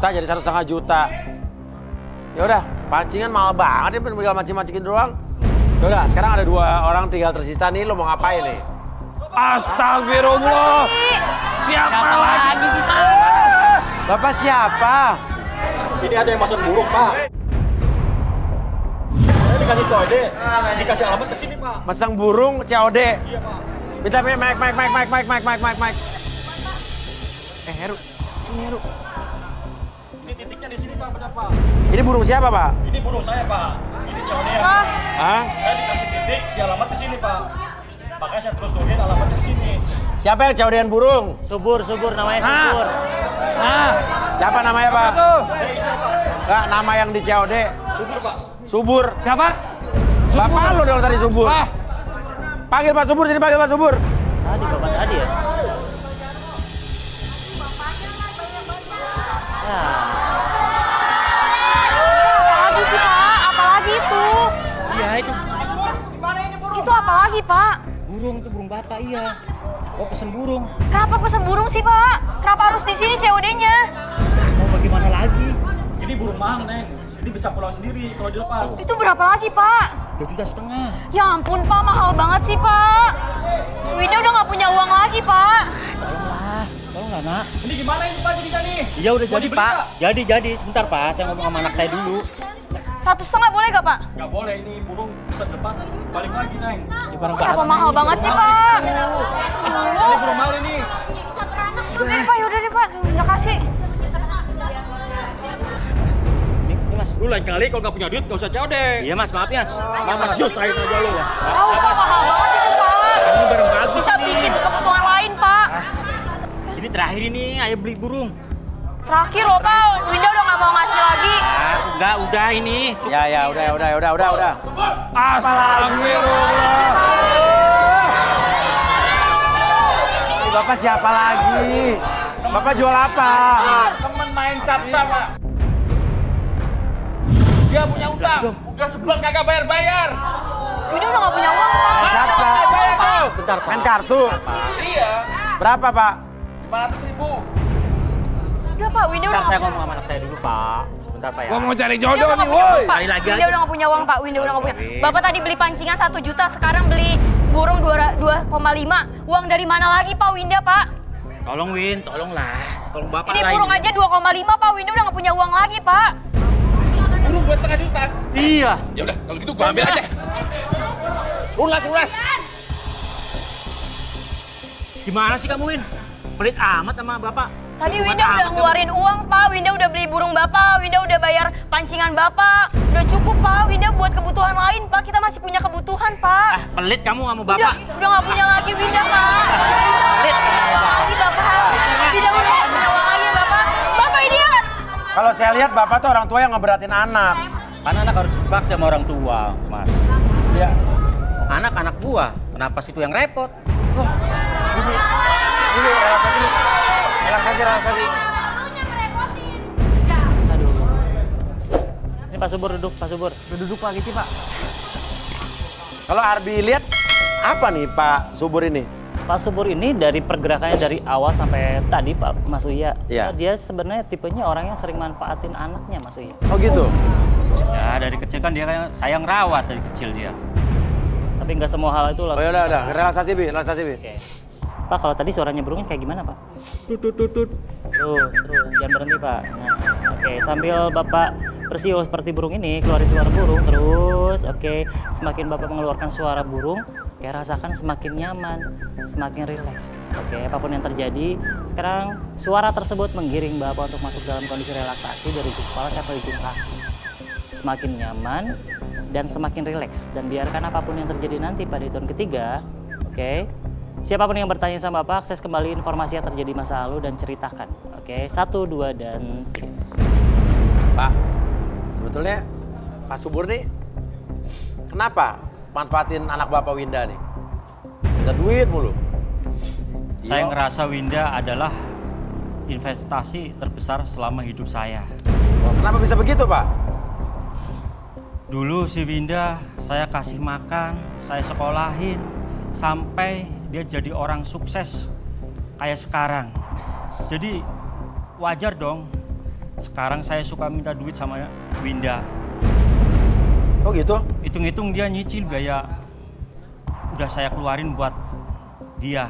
juta jadi 1,5 juta. Ya udah, pancingan mahal banget ya, tinggal mancing-mancingin doang. Ya udah, sekarang ada 2 orang tinggal tersisa nih, lo mau ngapain nih? Astagfirullah. Siapa lagi sih, Pak? Bapak siapa? Ini ada yang masuk burung, Pak. Saya dikasih COD, dikasih alamat ke sini, Pak. Masang burung COD. Iya, Pak. Minta mic. Heru. Ini Heru. Ini titiknya di sini, Pak, benar, Pak. Ini burung siapa, Pak? Ini burung saya, Pak. Ini COD ya. Hah? Saya dikasih titik, di alamat ke sini, Pak. Makanya saya terusin alamatnya ke sini. Siapa yang COD-an burung? Subur namanya Subur. Siapa namanya, Pak? Saya hijau, Pak. Enggak, nama yang di COD. Subur, Pak. Subur. Siapa? Bapak lo dong tadi Subur. Panggil Pak Subur, sini panggil Pak Subur. Tadi bapak tadi ya. Apalagi sih, Pak? Apalagi itu? Iya itu Itu apalagi, Pak? burung, itu burung bapak iya. Oh pesen burung. Kenapa pesen burung sih, Pak? Kenapa harus di sini COD-nya? Mau bagaimana lagi? Ini burung mahal, Neng. Ini bisa pulang sendiri kalau dilepas. Itu berapa lagi, Pak? 2,5 juta. Ya ampun, Pak. Mahal banget sih, Pak. Winda udah nggak punya uang lagi, Pak. Tolonglah nak. Ini gimana ini, Pak, jadinya nih? Iya udah Mau jadi dibeli, pak. Jadi sebentar pak. Saya ngomong sama anak saya dulu. 1,5 boleh gak, Pak? Nggak boleh, ini burung bisa dilepas, balik lagi, Neng. Ya, barang Kenapa mahal banget sih, Pak? Ini burung mahal ini. Udah deh, Pak. Yaudah deh, Pak. Udah kasih. Ini mas. Lu lain kali kalau nggak punya duit nggak usah COD. Iya mas maaf ya. Mas Yus aja lu ya. Tahu, Pak. Mahal banget itu, Pak. Ini barang bagus. Bisa bikin kebutuhan lain, Pak. Ini terakhir ini ayo beli burung. Terakhir loh, Pak. Winda udah nggak mau ngasih lagi. Enggak udah ini. Cukup. Ya, udah. Astagfirullah. Ini Bapak siapa lagi? Bapak jual apa? Temen main capsa, Pak. Dia punya utang. Udah sebulan kagak bayar-bayar. Winda udah nggak punya uang, Pak. Capsa. Bayar kau. Bentar pak. Main kartu. Iya. Berapa, Pak? 500.000. Udah, Pak. Winda udah Bentar saya nggak ngomong sama anak saya dulu pak. Sebentar pak ya. Gua mau cari Winda jodoh udah nih, nggak punya woi. uang, Pak. Sekali lagi Winda aja. udah nggak punya uang, Pak. Winda udah nggak punya. Win. Bapak tadi beli pancingan 1 juta, sekarang beli burung 2,5. Uang dari mana lagi, Pak Winda, Pak? Tolong Win, tolonglah. Tolong bapak Ini lah burung aja 2,5, Pak. Winda udah nggak punya uang lagi, Pak. Burung 2,5 juta. Iya. Ya udah, kalau gitu gua ambil aja. Lunas. Gimana sih kamu Win? Pelit amat sama bapak. Tadi Hukuman Winda udah amat ngeluarin uang, Pak. Winda udah beli burung Bapak. Winda udah bayar pancingan Bapak. Udah cukup, Pak. Winda buat kebutuhan lain, Pak. Kita masih punya kebutuhan, Pak. Ah, pelit kamu sama bapak. Udah nggak punya lagi Winda, Pak. Pelit. Lagi, Bapak. Winda udah nggak punya uang lagi, Bapak. Bapak idiot. Kalau saya lihat Bapak tuh orang tua yang ngeberatin anak. Kan anak harus berbakti sama orang tua, Mas. Ya. Anak-anak gua, kenapa situ yang repot? Ini relaksasi. Aduh. Ini Pak Subur duduk, Pak Subur. Duduk Pak Gici, Pak. Kalau Arbi lihat apa nih Pak Subur ini? Pak Subur ini dari pergerakannya dari awal sampai tadi Pak Mas Uya. Iya. Dia sebenarnya tipenya orang yang sering manfaatin anaknya Mas Uya. Oh gitu. Ya dari kecil kan dia kayak sayang rawat dari kecil dia. Tapi nggak semua hal itu Oh langsung. ya udah, relaksasi Bi. Oke. Pak kalau tadi suaranya burungnya kayak gimana Pak? Tut. Terus jangan berhenti Pak. Nah, oke sambil Bapak bersiul seperti burung ini keluarin suara burung terus. Oke semakin Bapak mengeluarkan suara burung, kayak rasakan semakin nyaman, semakin rileks. Oke apapun yang terjadi, sekarang suara tersebut menggiring Bapak untuk masuk dalam kondisi relaksasi dari ujung kepala sampai ujung kaki. Semakin nyaman dan semakin rileks dan biarkan apapun yang terjadi nanti pada hitungan ketiga. Oke. Siapapun yang bertanya sama Bapak, akses kembali informasi yang terjadi masa lalu dan ceritakan. Oke, 1, 2, dan 3. Pak, sebetulnya Pak Subur nih kenapa manfaatin anak Bapak Winda nih? Bisa duit mulu. Saya ngerasa Winda adalah investasi terbesar selama hidup saya. Oh, kenapa bisa begitu Pak? Dulu si Winda saya kasih makan, saya sekolahin, sampai dia jadi orang sukses kayak sekarang. Jadi wajar dong Sekarang saya suka minta duit sama Winda. Oh gitu? Hitung-hitung dia nyicil biaya udah saya keluarin buat dia.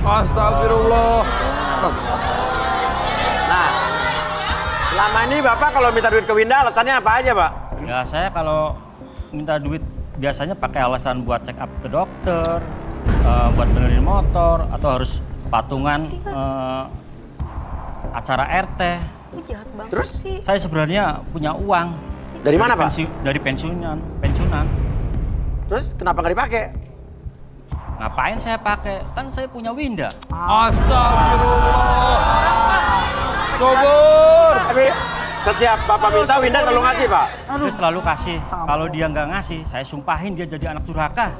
Astagfirullah. Nah, selama ini Bapak kalau minta duit ke Winda alasannya apa aja, Pak? Ya saya kalau minta duit biasanya pakai alasan buat check up ke dokter, buat benerin motor, atau harus patungan acara RT. Lu jahat banget Terus? sih. Saya sebenarnya punya uang. Dari mana, Pak? Dari pensiunan. Terus kenapa nggak dipakai? Ngapain saya pakai? Kan saya punya Winda. Astagfirullah. Subur. Tapi setiap Bapak minta Winda selalu ngasih, Pak. Dia selalu kasih. Kalau dia nggak ngasih, saya sumpahin dia jadi anak durhaka.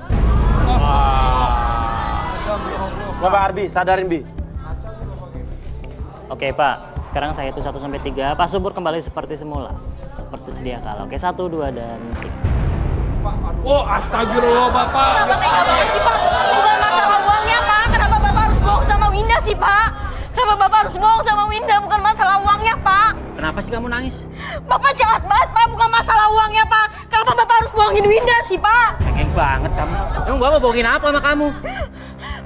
Bapak Arbi, sadarin Bi. Oke Pak, sekarang saya hitung 1 sampai 3. Pak Subur kembali seperti semula. Seperti sedia kala. Oke, 1, 2, dan 3. Oh, astagfirullah Bapak. Bapak tega banget sih, Pak. Bukan masalah uangnya, Pak. Kenapa Bapak harus bohong sama Winda sih, Pak? Kenapa Bapak harus bohong sama Winda? Bukan masalah uangnya, Pak. Kenapa sih kamu nangis? Bapak jahat banget, Pak. Bukan masalah uangnya, Pak. Kenapa Bapak harus bohongin Winda sih, Pak? Cengeng banget kamu. Emang Bapak bohongin apa sama kamu?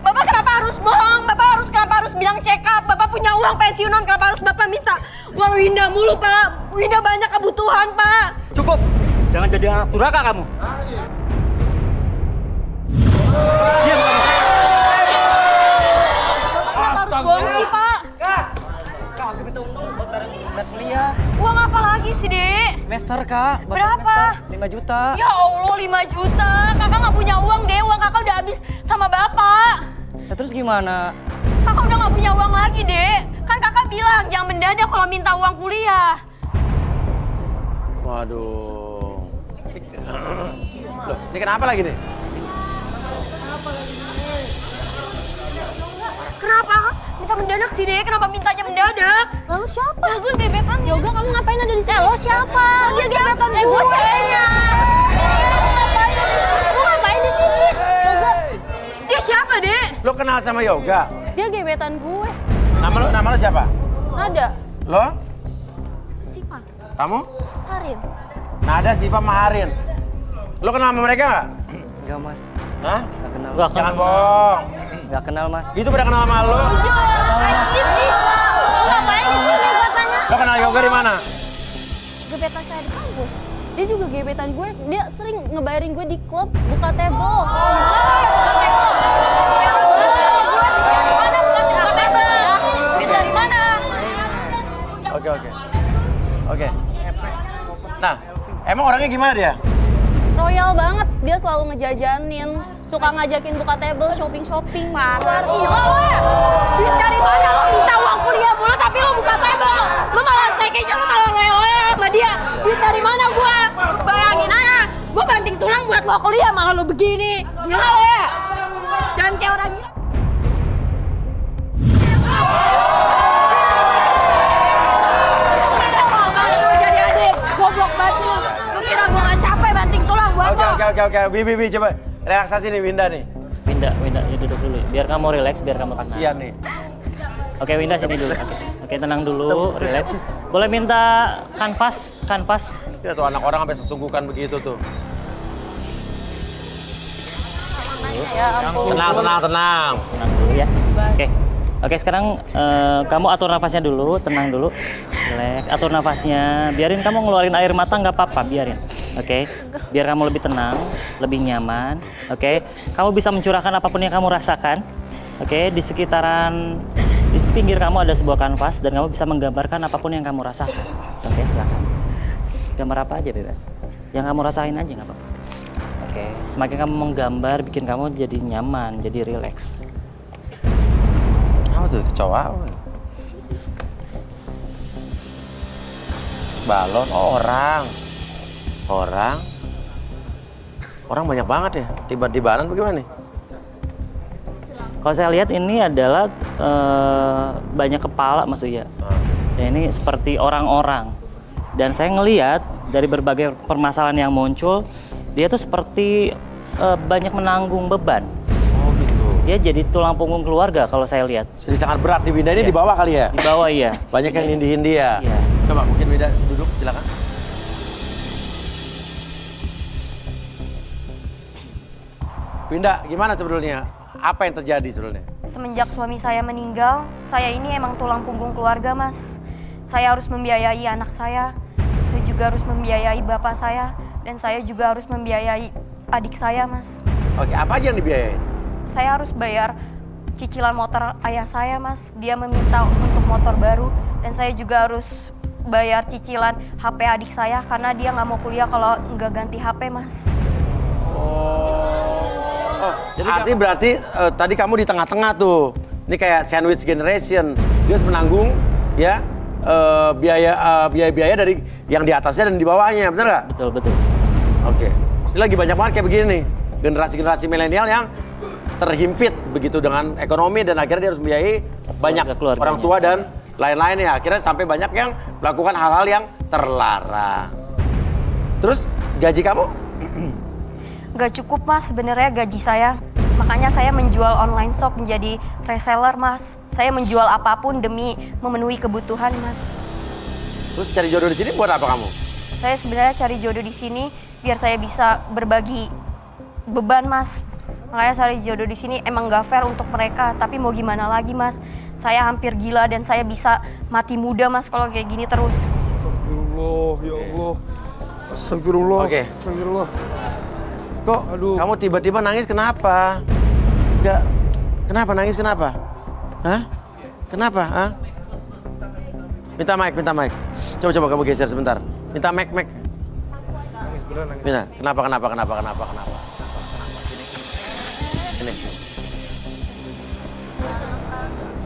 Bapak kenapa harus bohong? Kenapa harus bilang check up? Bapak punya uang pensiunan, kenapa harus Bapak minta uang Winda mulu, Pak? Winda banyak kebutuhan, Pak. Cukup. Jangan jadi anak durhaka kamu. Diam kamu. Kenapa harus bohong sih, Pak? Kak, aku minta uang buat barang kuliah. Uang apa lagi sih, Dek? Master, Kak. Buat Berapa? Master, 5 juta. Ya Allah, 5 juta. Kakak nggak punya uang, deh. Uang kakak udah habis sama Bapak. Ya, terus gimana? Kakak udah nggak punya uang lagi, Dek. Kan kakak bilang jangan mendadak kalau minta uang kuliah. Waduh. Loh, ini kenapa lagi nih? Kenapa? Minta mendadak sih, Dek. Kenapa mintanya mendadak? Lalu siapa? Gue gebetan. Yoga, kamu ngapain ada di sini? Lo siapa? Dia gebetan gue. Gue ceweknya. Lo ngapain di sini? Yoga. Dia siapa, Dek? Lo kenal sama Yoga? Dia gebetan gue. Nama lo siapa? Ada. Lo? Siapa? Kamu? Karin. Nada, Siva, Maharin. Lo kenal sama mereka nggak? Enggak, Mas. Hah? Enggak kenal. Gua Jangan bohong. Enggak kenal, Mas. Gitu pada kenal sama lo. Jujur. Ngapain di sini? Lo ngapain di sini? Gue tanya. Lo kenal Yoga di mana? Gebetan saya di kampus. Dia juga gebetan gue, dia sering ngebayarin gue di klub buka table. Duit dari mana? Oke. Nah, emang orangnya gimana dia? Royal banget, dia selalu ngejajanin, suka ngajakin buka table, shopping-shopping, Parah, parah. gila lo ya. Duit dari mana lo minta uang kuliah mulu tapi lo buka table. Lo malah staycation, lo malah royal sama dia. Duit dari mana gua? Bayangin aja, gua banting tulang buat lo kuliah malah lo begini. Gila lo ya. Jangan kayak orang gila. Jadi adik, goblok banget lo. Lo kira gua gak capek banting tulang buat lo? Oke. Bibi, coba relaksasi nih Winda nih. Winda, ya duduk dulu. Biar kamu relax, biar kamu tenang. Kasian nih. Oke, Winda sini dulu. Oke, tenang dulu, relax. Boleh minta kanvas? Ya tuh anak orang sampai sesungguhkan begitu tuh. Tenang. Tenang dulu ya. Oke, sekarang kamu atur nafasnya dulu, tenang dulu. Relax, atur nafasnya. Biarin kamu ngeluarin air mata nggak apa-apa, biarin. Oke, biar kamu lebih tenang, lebih nyaman. Oke, kamu bisa mencurahkan apapun yang kamu rasakan. Oke, di pinggir kamu ada sebuah kanvas dan kamu bisa menggambarkan apapun yang kamu rasakan. Oke, silakan. Gambar apa aja bebas. Yang kamu rasain aja nggak apa-apa. Oke, semakin kamu menggambar, bikin kamu jadi nyaman, jadi rileks. Apa tuh kecoa? Balon orang banyak banget ya. Tiba-tibaan bagaimana nih? Kalau saya lihat ini adalah banyak kepala Mas Uya. Dan ini seperti orang-orang. Dan saya ngelihat dari berbagai permasalahan yang muncul, dia tuh seperti banyak menanggung beban. Oh gitu. Dia jadi tulang punggung keluarga kalau saya lihat. Jadi sangat berat di Winda ini Iya. di bawah kali ya? Di bawah iya. Banyak yang nindihin dia. Iya. Coba mungkin Winda duduk, silakan. Winda, gimana sebetulnya? Apa yang terjadi sebetulnya? Semenjak suami saya meninggal, saya ini emang tulang punggung keluarga, Mas. Saya harus membiayai anak saya juga harus membiayai bapak saya, dan saya juga harus membiayai adik saya, Mas. Oke, apa aja yang dibiayain? Saya harus bayar cicilan motor ayah saya, Mas. Dia meminta untuk motor baru, dan saya juga harus bayar cicilan HP adik saya karena dia nggak mau kuliah kalau nggak ganti HP, Mas. Jadi berarti tadi kamu di tengah-tengah tuh. Ini kayak sandwich generation. Dia harus menanggung ya biaya-biaya dari yang di atasnya dan di bawahnya, bener nggak? Betul, betul. Oke. Ini lagi banyak banget kayak begini nih. Generasi-generasi milenial yang terhimpit begitu dengan ekonomi dan akhirnya dia harus membiayai banyak orang tua dan lain-lain ya. Akhirnya sampai banyak yang melakukan hal-hal yang terlarang. Terus gaji kamu? Gak cukup, Mas, sebenarnya gaji saya. Makanya saya menjual online shop menjadi reseller, Mas. Saya menjual apapun demi memenuhi kebutuhan, Mas. Terus cari jodoh di sini buat apa kamu? Saya sebenarnya cari jodoh di sini biar saya bisa berbagi beban, Mas. Makanya cari jodoh di sini emang gak fair untuk mereka, tapi mau gimana lagi, Mas? Saya hampir gila dan saya bisa mati muda, Mas, kalau kayak gini terus. Astagfirullah, ya Allah. Astagfirullah. Oke. Astagfirullah. Kok kamu tiba-tiba nangis kenapa? Enggak. Kenapa nangis kenapa? Hah? Kenapa? Hah? Minta mic. Coba kamu geser sebentar. Minta mic. Nangis beneran, nangis. Minta. Kenapa?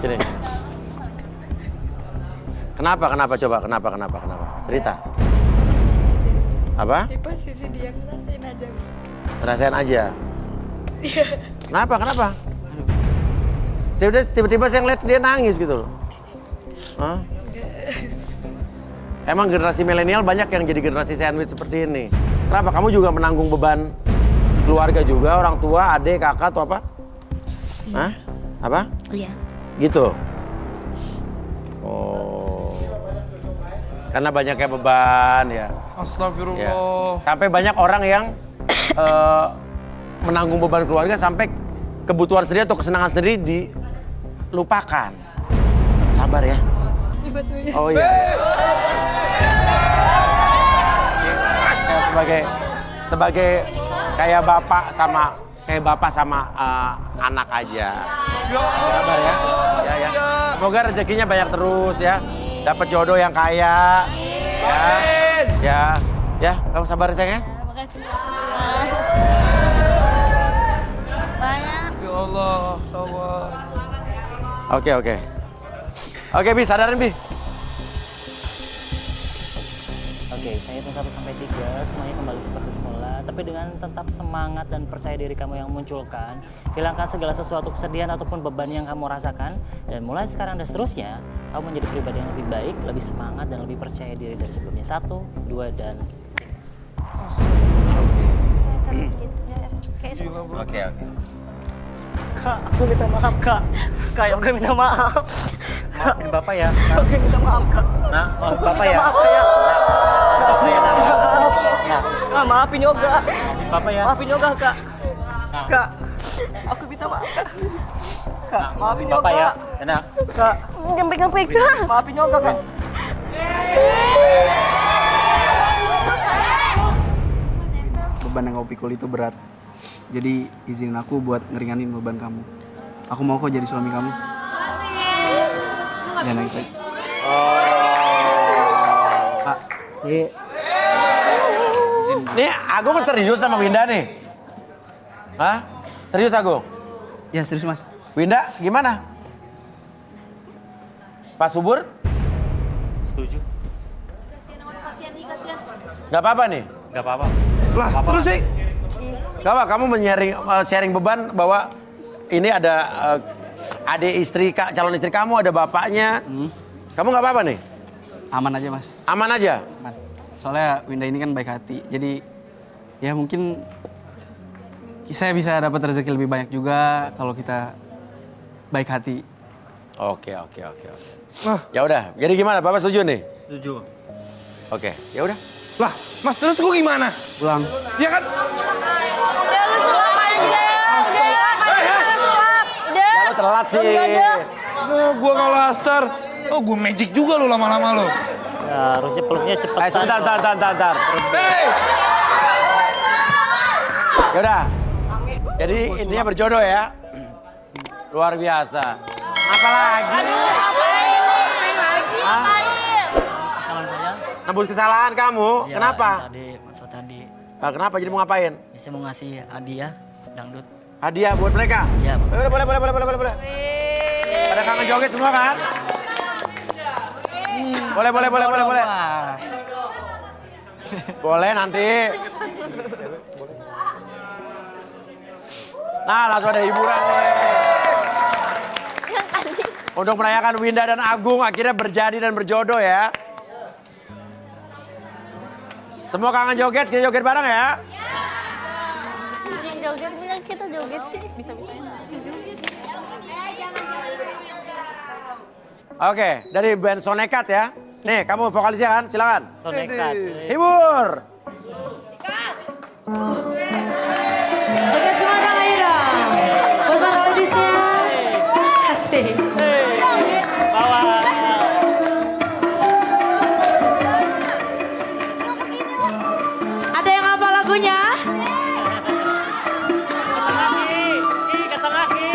Sini. Kenapa? Coba. Kenapa? Cerita. Apa? Di posisi dia ngerasain aja. Ngerasain aja? Iya. Kenapa? Tiba-tiba saya ngeliat dia nangis gitu loh. Hah? Emang generasi milenial banyak yang jadi generasi sandwich seperti ini. Kenapa? Kamu juga menanggung beban keluarga juga, orang tua, adik, kakak, atau apa? Hah? Apa? Iya. Gitu? Oh. Karena banyaknya beban ya. Astagfirullah. Ya. Sampai banyak orang yang menanggung beban keluarga sampai kebutuhan sendiri atau kesenangan sendiri dilupakan. Sabar ya. Oh iya. Saya sebagai kayak bapak sama anak aja. Sabar ya. Ya. Semoga rezekinya banyak terus ya. Dapat jodoh yang kaya. Ya, kamu sabar sayang ya. Makasih. Ya Allah, sabar. Oke, Bi, sadarin, Bi. Oke, saya hitung 1 sampai 3, semuanya kembali seperti semula. Tapi dengan tetap semangat dan percaya diri kamu yang munculkan, hilangkan segala sesuatu kesedihan ataupun beban yang kamu rasakan. Dan mulai sekarang dan seterusnya, kamu menjadi pribadi yang lebih baik, lebih semangat, dan lebih percaya diri dari sebelumnya. 1, 2, dan 3. Oke. Kak, aku minta maaf, Kak. Kak, aku minta maaf. Maafin Bapak ya. Aku minta maaf, Kak. Nah, maafin Bapak ya. Maaf, Kak, ya. Nah, Kak, maafin Yoga. Bapak ya. Maafin Yoga, Kak. Kak, aku minta maaf, Kak. Kak, maafin Yoga. Bapak ya. Enak. Kak, Jangan pegang-pegang. maafin Yoga, Kak. Beban yang kau pikul itu berat. Jadi izinin aku buat ngeringanin beban kamu. Aku mau kok jadi suami kamu. Jangan nangis lagi. Kak, Nih, Agung serius sama Winda nih. Hah? Serius Agung? ya serius mas. Winda, gimana? Pak Subur? Setuju. Gak apa-apa nih? Gak apa-apa. Lah, terus sih? Gak apa, kamu sharing beban bahwa ini ada adik istri, calon istri kamu, ada bapaknya. Kamu gak apa-apa nih? Aman aja mas. Aman aja? Aman. Soalnya Winda ini kan baik hati. Jadi ya mungkin saya bisa dapat rezeki lebih banyak juga kalau kita baik hati. Oke. Ya udah, jadi gimana? Bapak setuju nih? Setuju. Oke, ya udah. Lah, Mas terus gue gimana? Pulang. Ya kan? Udah lu sulap aja ya. Udah ya, sulap. Udah. Ya lo telat sih. Gue kalah Aster. Oh, gue magic juga lo lama-lama lo. Ya, harusnya peluknya cepetan. Sebentar. Hei! Ya udah. Jadi intinya berjodoh ya. Luar biasa. Apa lagi? Hah? Kesalahan saya. Nembus kesalahan kamu? Ya, Kenapa? Masalah tadi. Kenapa? Jadi mau ngapain? Saya mau ngasih hadiah dangdut. Hadiah buat mereka? Iya, Bang. Boleh. Pada kangen joget semua kan? Boleh. Boleh nanti. Nah, langsung ada hiburan nih. Untuk merayakan Winda dan Agung akhirnya berjadi dan berjodoh ya. Semua kangen joget, kita joget bareng ya. Yang joget bilang kita joget sih. Bisa-bisanya. Oke, dari band Sonekat ya. Nih, kamu vokalisnya kan? Silakan. Sonekat. Hibur. Joget semua dong ayo dong. Buat para ladiesnya. Asik. Bawa. Ada yang apa lagunya? Kata kaki.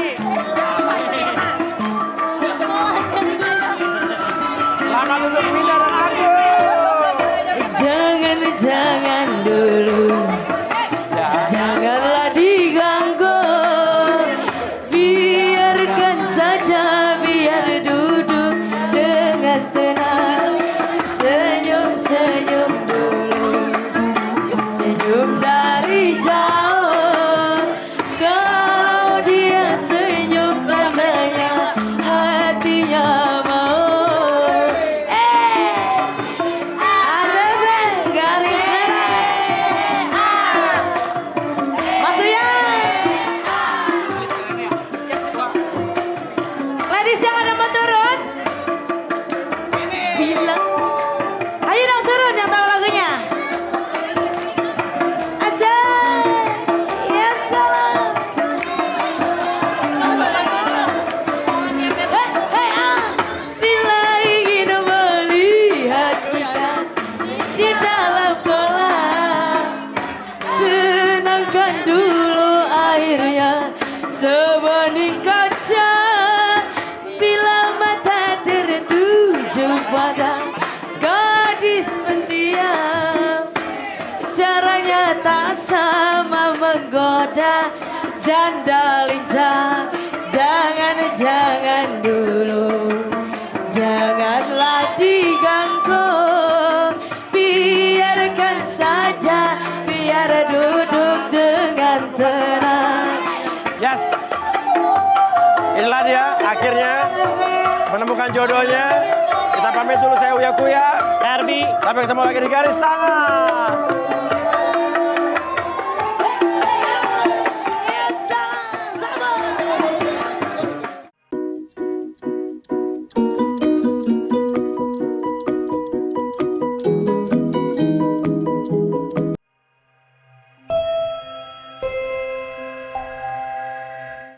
Selamat untuk Winda dan Agung. Jangan dulu. Janganlah diganggu. Biarkan saja, biar duduk dengan tenang. Senyum dulu. Senyum dari jauh. Kalau dia senyum tandanya hatinya mau. Ada garis merah. Masuk ya. Ladies yang ada mau turun. Bilang. Ayo dong turun yang tahu lagunya. Asal. Ya salam. Bila ingin melihat kita di dalam kolam, tenangkan dulu airnya sebening kaca. Bila mata tertuju pada gadis pendiam, caranya tak sama menggoda janda lincah. Jangan dulu, janganlah diganggu. Biarkan saja, biar duduk dengan tenang. Yes. Inilah dia akhirnya menemukan jodohnya. Kita pamit dulu, saya Uya Kuya. Darby. Sampai ketemu lagi di garis tangan.